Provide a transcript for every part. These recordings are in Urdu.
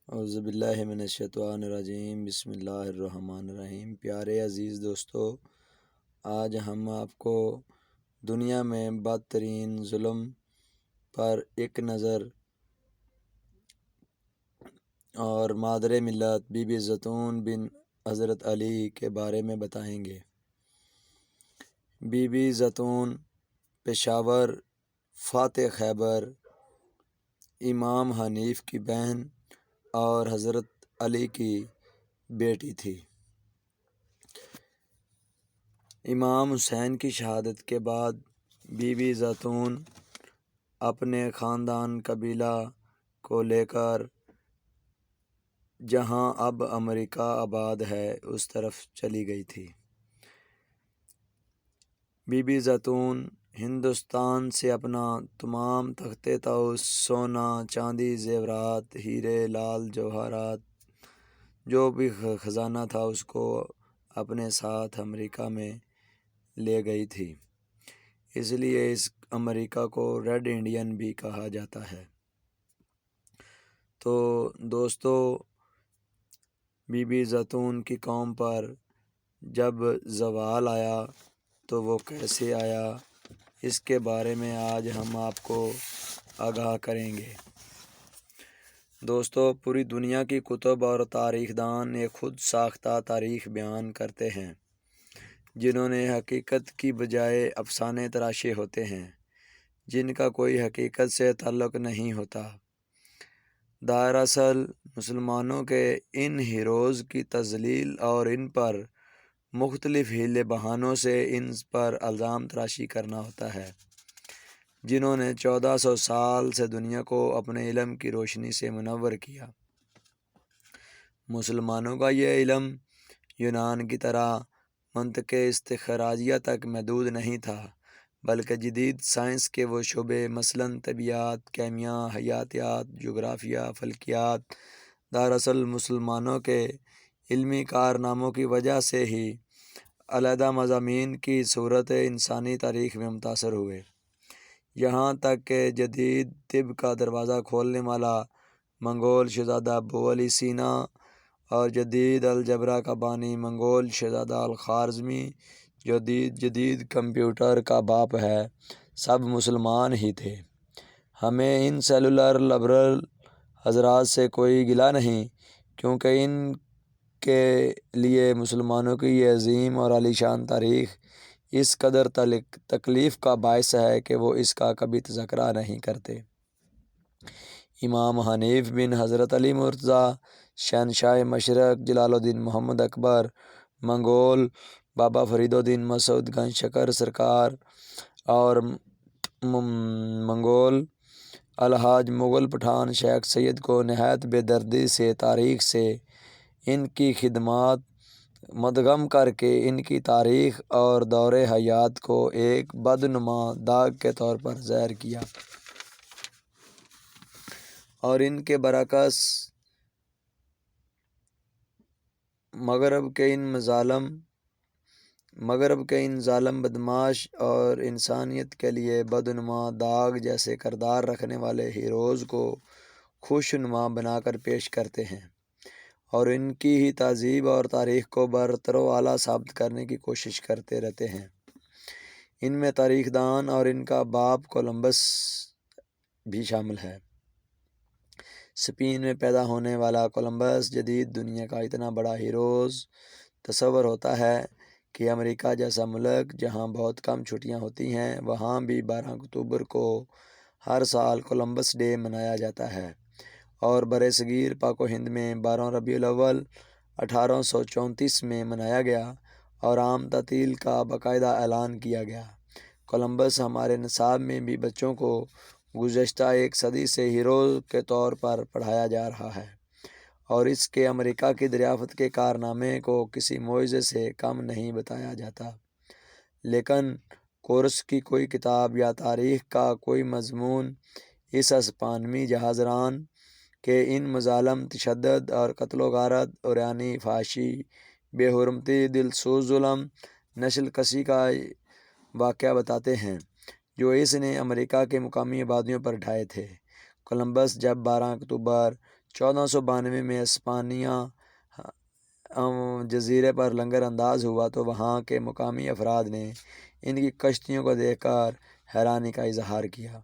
اعوذ باللہ من الشیطان الرجیم، بسم اللہ الرحمن الرحیم۔ پیارے عزیز دوستو، آج ہم آپ کو دنیا میں بدترین ظلم پر ایک نظر اور مادر ملت بی بی زیتون بن حضرت علی کے بارے میں بتائیں گے۔ بی بی زیتون پشاور فاتح خیبر امام حنیف کی بہن اور حضرت علی کی بیٹی تھی۔ امام حسین کی شہادت کے بعد بی بی زیتون اپنے خاندان قبیلہ کو لے کر جہاں اب امریکہ آباد ہے اس طرف چلی گئی تھی۔ بی بی زیتون ہندوستان سے اپنا تمام تخت طاؤس، سونا، چاندی، زیورات، ہیرے، لال جواہرات، جو بھی خزانہ تھا اس کو اپنے ساتھ امریکہ میں لے گئی تھی۔ اس لیے اس امریکہ کو ریڈ انڈین بھی کہا جاتا ہے۔ تو دوستو، بی بی زیتون کی قوم پر جب زوال آیا تو وہ کیسے آیا، اس کے بارے میں آج ہم آپ کو آگاہ کریں گے۔ دوستو، پوری دنیا کی کتب اور تاریخ دان ایک خود ساختہ تاریخ بیان کرتے ہیں، جنہوں نے حقیقت کی بجائے افسانے تراشے ہوتے ہیں، جن کا کوئی حقیقت سے تعلق نہیں ہوتا۔ دراصل مسلمانوں کے ان ہیروز کی تضلیل اور ان پر مختلف حیلے بہانوں سے ان پر الزام تراشی کرنا ہوتا ہے، جنہوں نے 1400 سال سے دنیا کو اپنے علم کی روشنی سے منور کیا۔ مسلمانوں کا یہ علم یونان کی طرح منطق استخراجیہ تک محدود نہیں تھا، بلکہ جدید سائنس کے وہ شعبے مثلاً طبیعیات، کیمیا، حیاتیات، جغرافیہ، فلکیات دراصل مسلمانوں کے علمی کارناموں کی وجہ سے ہی علیحدہ مضامین کی صورت انسانی تاریخ میں متاثر ہوئے، یہاں تک کہ جدید طب کا دروازہ کھولنے والا منگول شہزادہ ابو علی سینا اور جدید الجبرا کا بانی منگول شہزادہ الخوارزمی جو جدید کمپیوٹر کا باپ ہے، سب مسلمان ہی تھے۔ ہمیں ان سیکولر لبرل حضرات سے کوئی گلہ نہیں، کیونکہ ان کے لیے مسلمانوں کی یہ عظیم اور عالیشان تاریخ اس قدر تکلیف کا باعث ہے کہ وہ اس کا کبھی تذکرہ نہیں کرتے۔ امام حنیف بن حضرت علی مرتضیٰ، شہنشاہ مشرق جلال الدین محمد اکبر، منگول بابا فرید الدین مسعود گنج شکر سرکار اور منگول الحاج مغل پٹھان شیخ سید کو نہایت بے دردی سے تاریخ سے ان کی خدمات مدغم کر کے ان کی تاریخ اور دور حیات کو ایک بدنما داغ کے طور پر ظاہر کیا، اور ان کے برعکس مغرب کے ان ظالم بدماش اور انسانیت کے لیے بدنما داغ جیسے کردار رکھنے والے ہیروز کو خوشنما بنا کر پیش کرتے ہیں، اور ان کی ہی تہذیب اور تاریخ کو برتر و اعلیٰ ثابت کرنے کی کوشش کرتے رہتے ہیں۔ ان میں تاریخ دان اور ان کا باپ کولمبس بھی شامل ہے۔ اسپین میں پیدا ہونے والا کولمبس جدید دنیا کا اتنا بڑا ہیروز تصور ہوتا ہے کہ امریکہ جیسا ملک جہاں بہت کم چھٹیاں ہوتی ہیں، وہاں بھی 12 اکتوبر کو ہر سال کولمبس ڈے منایا جاتا ہے، اور برصغیر پاک و ہند میں 12 ربیع الاول 1834 میں منایا گیا اور عام تعطیل کا باقاعدہ اعلان کیا گیا۔ کولمبس ہمارے نصاب میں بھی بچوں کو گزشتہ ایک صدی سے ہیرو کے طور پر پڑھایا جا رہا ہے، اور اس کے امریکہ کی دریافت کے کارنامے کو کسی معجزے سے کم نہیں بتایا جاتا۔ لیکن کورس کی کوئی کتاب یا تاریخ کا کوئی مضمون اس اسپانوی جہاز ران کے ان مظالم، تشدد اور قتل و غارت، عریانی فحاشی، بے حرمتی، دلسوز ظلم، نسل کشی کا واقعہ بتاتے ہیں جو اس نے امریکہ کے مقامی آبادیوں پر ڈھائے تھے۔ کولمبس جب 12 اکتوبر 1492 میں اسپانیہ جزیرے پر لنگر انداز ہوا تو وہاں کے مقامی افراد نے ان کی کشتیوں کو دیکھ کر حیرانی کا اظہار کیا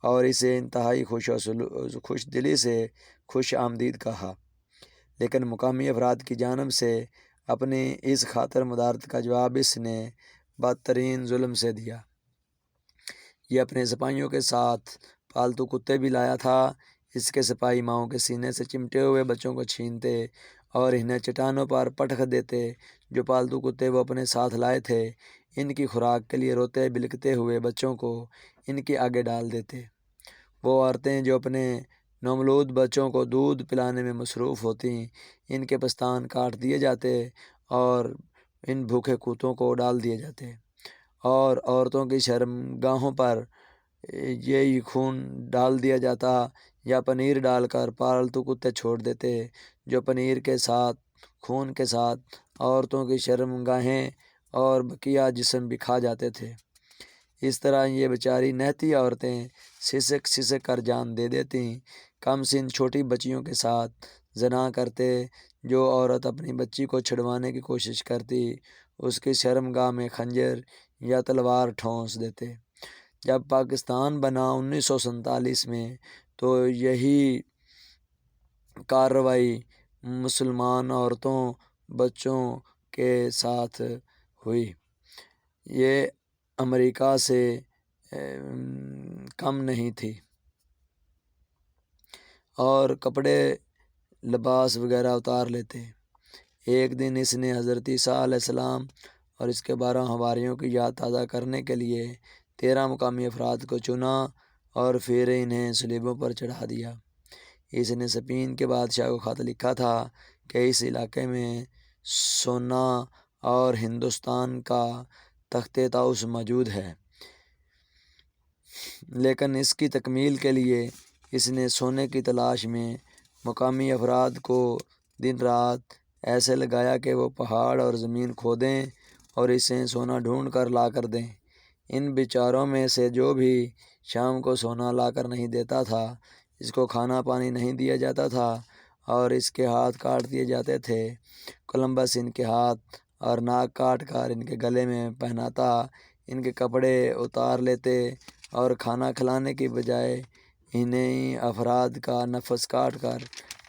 اور اسے انتہائی خوش دلی سے خوش آمدید کہا، لیکن مقامی افراد کی جانب سے اپنی اس خاطر مدارت کا جواب اس نے بدترین ظلم سے دیا۔ یہ اپنے سپاہیوں کے ساتھ پالتو کتے بھی لایا تھا۔ اس کے سپاہی ماؤں کے سینے سے چمٹے ہوئے بچوں کو چھینتے اور انہیں چٹانوں پر پٹخ دیتے۔ جو پالتو کتے وہ اپنے ساتھ لائے تھے ان کی خوراک کے لیے روتے بلکتے ہوئے بچوں کو ان کے آگے ڈال دیتے۔ وہ عورتیں جو اپنے نومولود بچوں کو دودھ پلانے میں مصروف ہوتیں ان کے پستان کاٹ دیے جاتے اور ان بھوکے کتوں کو ڈال دیے جاتے، اور عورتوں کی شرمگاہوں پر یہی خون ڈال دیا جاتا یا پنیر ڈال کر پالتو کتے چھوڑ دیتے جو پنیر کے ساتھ خون کے ساتھ عورتوں کی شرمگاہیں اور بقیہ جسم بھی کھا جاتے تھے۔ اس طرح یہ بیچاری نہتی عورتیں سسک سسک کر جان دے دیتی۔ کم سن چھوٹی بچیوں کے ساتھ زنا کرتے۔ جو عورت اپنی بچی کو چھڑوانے کی کوشش کرتی اس کی شرمگاہ میں خنجر یا تلوار ٹھونس دیتے۔ جب پاکستان بنا 1947 میں تو یہی کارروائی مسلمان عورتوں بچوں کے ساتھ ہوئی۔ یہ امریکہ سے کم نہیں تھی، اور کپڑے لباس وغیرہ اتار لیتے۔ ایک دن اس نے حضرت عیسیٰ علیہ السلام اور اس کے 12 حواریوں کی یاد تازہ کرنے کے لیے 13 مقامی افراد کو چنا اور پھر انہیں صلیبوں پر چڑھا دیا۔ اس نے اسپین کے بادشاہ کو خط لکھا تھا کہ اس علاقے میں سونا اور ہندوستان کا تخت طاؤس موجود ہے، لیکن اس کی تکمیل کے لیے اس نے سونے کی تلاش میں مقامی افراد کو دن رات ایسے لگایا کہ وہ پہاڑ اور زمین کھودیں اور اسے سونا ڈھونڈ کر لا کر دیں۔ ان بیچاروں میں سے جو بھی شام کو سونا لا کر نہیں دیتا تھا اس کو کھانا پانی نہیں دیا جاتا تھا اور اس کے ہاتھ کاٹ دیے جاتے تھے۔ کولمبس ان کے ہاتھ اور ناک کاٹ کر ان کے گلے میں پہناتا، ان کے کپڑے اتار لیتے اور کھانا کھلانے کی بجائے انہیں افراد کا نفس کاٹ کر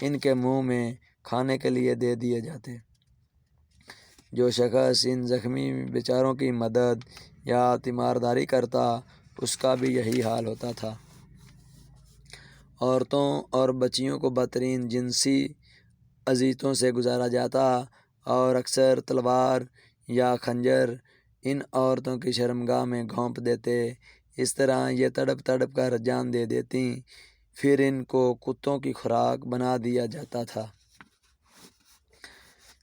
ان کے منہ میں کھانے کے لیے دے دیے جاتے۔ جو شخص ان زخمی بیچاروں کی مدد یا تیمارداری کرتا اس کا بھی یہی حال ہوتا تھا۔ عورتوں اور بچیوں کو بدترین جنسی اذیتوں سے گزارا جاتا اور اکثر تلوار یا خنجر ان عورتوں کی شرمگاہ میں گھونپ دیتے۔ اس طرح یہ تڑپ تڑپ کر جان دے دیتیں، پھر ان کو کتوں کی خوراک بنا دیا جاتا تھا۔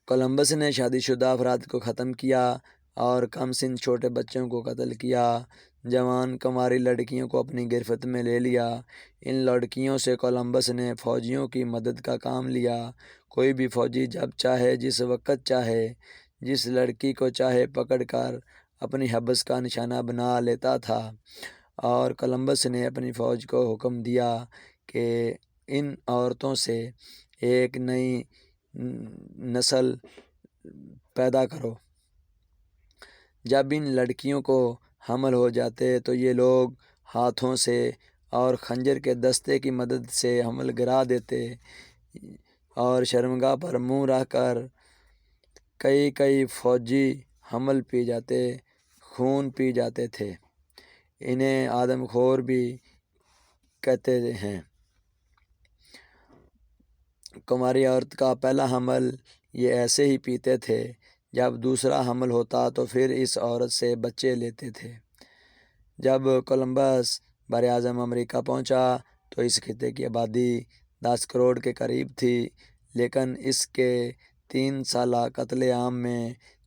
کولمبس نے شادی شدہ افراد کو ختم کیا اور کم سن چھوٹے بچوں کو قتل کیا۔ جوان کنواری لڑکیوں کو اپنی گرفت میں لے لیا۔ ان لڑکیوں سے کولمبس نے فوجیوں کی مدد کا کام لیا۔ کوئی بھی فوجی جب چاہے جس وقت چاہے جس لڑکی کو چاہے پکڑ کر اپنی حبس کا نشانہ بنا لیتا تھا، اور کولمبس نے اپنی فوج کو حکم دیا کہ ان عورتوں سے ایک نئی نسل پیدا کرو۔ جب ان لڑکیوں کو حمل ہو جاتے تو یہ لوگ ہاتھوں سے اور خنجر کے دستے کی مدد سے حمل گرا دیتے اور شرمگاہ پر منہ رکھ کر کئی فوجی حمل پی جاتے، خون پی جاتے تھے۔ انہیں آدم خور بھی کہتے ہیں۔ کنواری عورت کا پہلا حمل یہ ایسے ہی پیتے تھے۔ جب دوسرا حمل ہوتا تو پھر اس عورت سے بچے لیتے تھے۔ جب کولمبس براعظم امریکہ پہنچا تو اس خطے کی آبادی 10 کروڑ کے قریب تھی، لیکن اس کے 3 سالہ قتل عام میں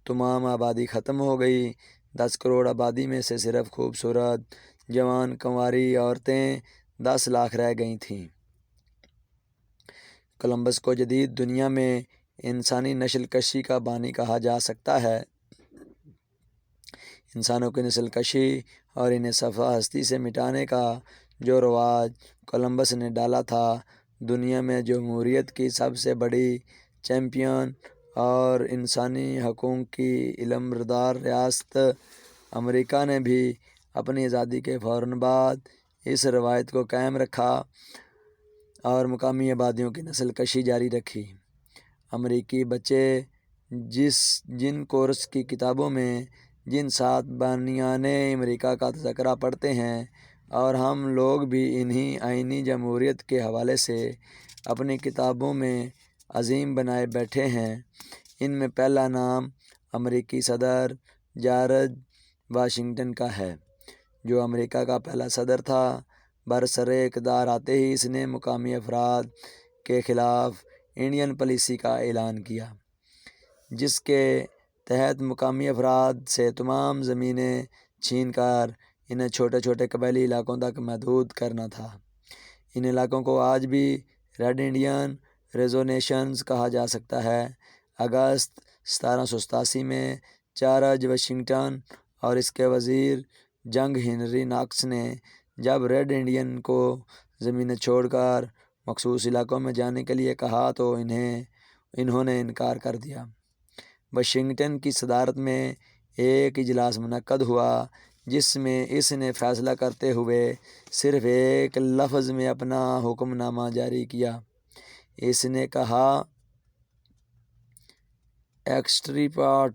تمام آبادی ختم ہو گئی۔ 10 کروڑ آبادی میں سے صرف خوبصورت جوان کنواری عورتیں 10 لاکھ رہ گئی تھیں۔ کولمبس کو جدید دنیا میں انسانی نسل کشی کا بانی کہا جا سکتا ہے۔ انسانوں کی نسل کشی اور انہیں صفحہ ہستی سے مٹانے کا جو رواج کولمبس نے ڈالا تھا، دنیا میں جمہوریت کی سب سے بڑی چیمپئن اور انسانی حقوق کی علمبردار ریاست امریکہ نے بھی اپنی آزادی کے فوراً بعد اس روایت کو قائم رکھا اور مقامی آبادیوں کی نسل کشی جاری رکھی۔ امریکی بچے جن کورس کی کتابوں میں جن 7 بانیان امریکہ کا تذکرہ پڑھتے ہیں، اور ہم لوگ بھی انہی آئینی جمہوریت کے حوالے سے اپنی کتابوں میں عظیم بنائے بیٹھے ہیں، ان میں پہلا نام امریکی صدر جارج واشنگٹن کا ہے، جو امریکہ کا پہلا صدر تھا۔ برسر اقتدار آتے ہی اس نے مقامی افراد کے خلاف انڈین پالیسی کا اعلان کیا، جس کے تحت مقامی افراد سے تمام زمینیں چھین کر انہیں چھوٹے چھوٹے قبائلی علاقوں تک محدود کرنا تھا۔ ان علاقوں کو آج بھی ریڈ انڈین ریزرویشنز کہا جا سکتا ہے۔ اگست 1787 میں جارج واشنگٹن اور اس کے وزیر جنگ ہنری ناکس نے جب ریڈ انڈین کو زمینیں چھوڑ کر مخصوص علاقوں میں جانے کے لیے کہا تو انہوں نے انکار کر دیا۔ واشنگٹن کی صدارت میں ایک اجلاس منعقد ہوا، جس میں اس نے فیصلہ کرتے ہوئے صرف ایک لفظ میں اپنا حکم نامہ جاری کیا۔ اس نے کہا ایکسٹریپٹ،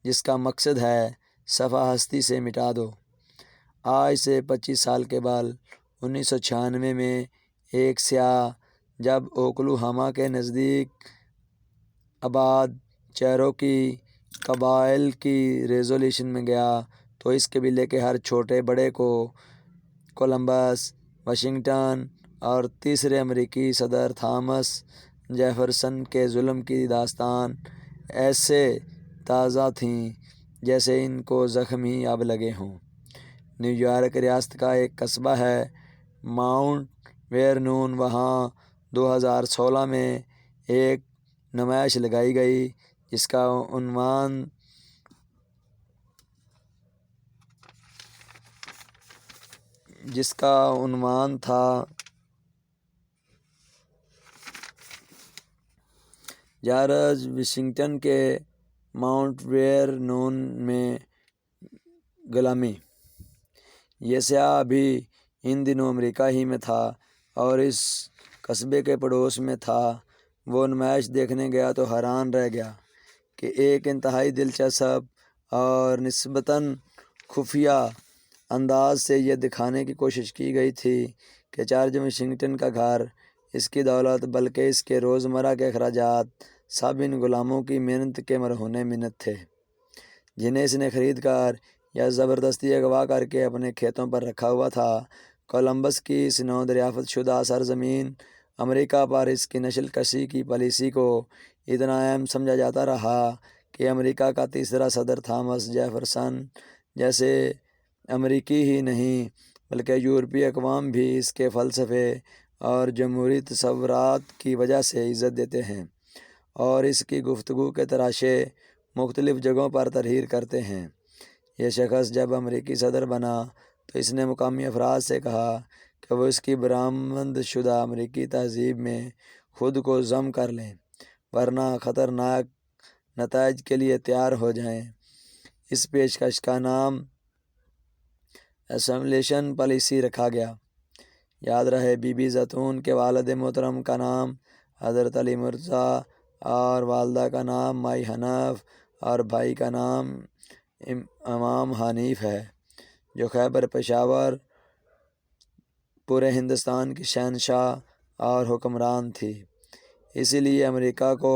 جس کا مقصد ہے صفحہ ہستی سے مٹا دو۔ آج سے 25 سال قبل 1996 میں ایک سیاح جب اوکلاہوما کے نزدیک آباد چیروکی قبائل کی ریزرویشن میں گیا تو اس قبیلے کے ہر چھوٹے بڑے کو کولمبس، واشنگٹن اور تیسرے امریکی صدر تھامس جیفرسن کے ظلم کی داستان ایسے تازہ تھیں جیسے ان کو زخم ہی اب لگے ہوں۔ نیویارک ریاست کا ایک قصبہ ہے ماؤنٹ ویرنون، وہاں 2016 میں ایک نمائش لگائی گئی جس کا عنوان تھا جارج واشنگٹن کے ماؤنٹ ویرنون میں غلامی۔ یہ سیاح ابھی ان دنوں امریکہ ہی میں تھا اور اس قصبے کے پڑوس میں تھا۔ وہ نمائش دیکھنے گیا تو حیران رہ گیا کہ ایک انتہائی دلچسپ اور نسبتاً خفیہ انداز سے یہ دکھانے کی کوشش کی گئی تھی کہ جارج واشنگٹن کا گھر، اس کی دولت، بلکہ اس کے روزمرہ کے اخراجات سب ان غلاموں کی محنت کے مرہون منت تھے، جنہیں اس نے خرید کر یا زبردستی اغوا کر کے اپنے کھیتوں پر رکھا ہوا تھا۔ کولمبس کی اس نو دریافت شدہ سرزمین امریکہ پر اس کی نسل کشی کی پالیسی کو اتنا اہم سمجھا جاتا رہا کہ امریکہ کا تیسرا صدر تھامس جیفرسن جیسے امریکی ہی نہیں بلکہ یورپی اقوام بھی اس کے فلسفے اور جمہوری تصورات کی وجہ سے عزت دیتے ہیں اور اس کی گفتگو کے تراشے مختلف جگہوں پر تحریر کرتے ہیں۔ یہ شخص جب امریکی صدر بنا تو اس نے مقامی افراد سے کہا کہ وہ اس کی برآمد شدہ امریکی تہذیب میں خود کو ضم کر لیں، ورنہ خطرناک نتائج کے لیے تیار ہو جائیں۔ اس پیشکش کا نام اسیمیلیشن پالیسی رکھا گیا۔ یاد رہے، بی بی زیتون کے والد محترم کا نام حضرت علی مرزا اور والدہ کا نام مائی حنف اور بھائی کا نام امام حنیف ہے، جو خیبر پشاور پورے ہندوستان کی شہنشاہ اور حکمران تھی۔ اسی لیے امریکہ کو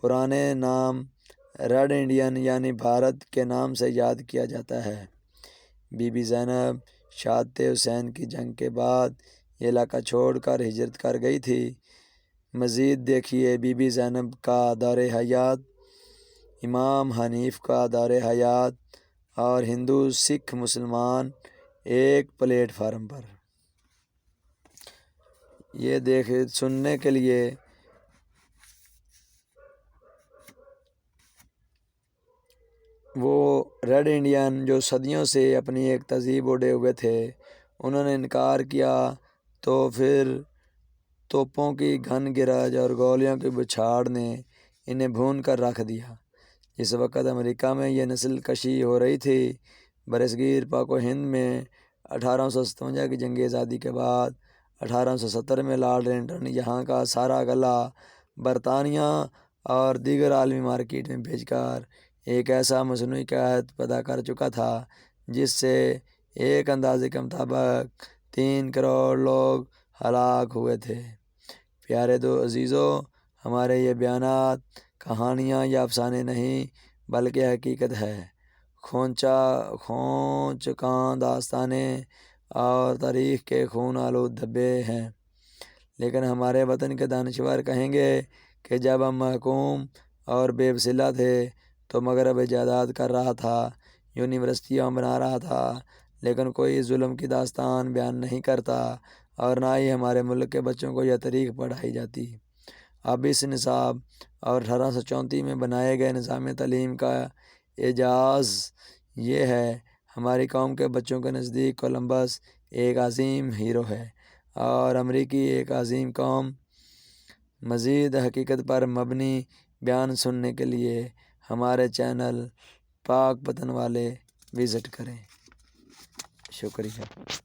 پرانے نام ریڈ انڈین یعنی بھارت کے نام سے یاد کیا جاتا ہے۔ بی بی زینب شہادت حسین کی جنگ کے بعد یہ علاقہ چھوڑ کر ہجرت کر گئی تھی۔ مزید دیکھیے بی بی زینب کا دور حیات، امام حنیف کا دور حیات اور ہندو، سکھ، مسلمان ایک پلیٹ فارم پر۔ یہ سننے کے لیے وہ ریڈ انڈین جو صدیوں سے اپنی ایک تہذیب اوڑھے ہوئے تھے، انہوں نے انکار کیا توپوں کی گھن گرج اور گولیوں کی بچھاڑ نے انہیں بھون کر رکھ دیا۔ جس وقت امریکہ میں یہ نسل کشی ہو رہی تھی، برصغیر پاک و ہند میں 1857 کی جنگ آزادی کے بعد 1870 میں لارڈ لنٹن نے یہاں کا سارا غلہ برطانیہ اور دیگر عالمی مارکیٹ میں بھیج کر ایک ایسا مصنوعی قحط پیدا کر چکا تھا جس سے ایک اندازے کے مطابق 3 کروڑ لوگ ہلاک ہوئے تھے۔ پیارے عزیزو، ہمارے یہ بیانات کہانیاں یا افسانے نہیں بلکہ حقیقت ہے، کھونچ کان داستانیں اور تاریخ کے خون آلود دھبے ہیں۔ لیکن ہمارے وطن کے دانشور کہیں گے کہ جب ہم محکوم اور بے وسیلہ تھے تو مغرب ایجاد کر رہا تھا، یونیورسٹیاں بنا رہا تھا، لیکن کوئی ظلم کی داستان بیان نہیں کرتا اور نہ ہی ہمارے ملک کے بچوں کو یہ تاریخ پڑھائی جاتی۔ اب اس نصاب اور 1834 میں بنائے گئے نظام تعلیم کا اعجاز یہ ہے، ہماری قوم کے بچوں کے نزدیک کولمبس ایک عظیم ہیرو ہے اور امریکی ایک عظیم قوم۔ مزید حقیقت پر مبنی بیان سننے کے لیے ہمارے چینل پاک وطن والے وزٹ کریں۔ شکریہ۔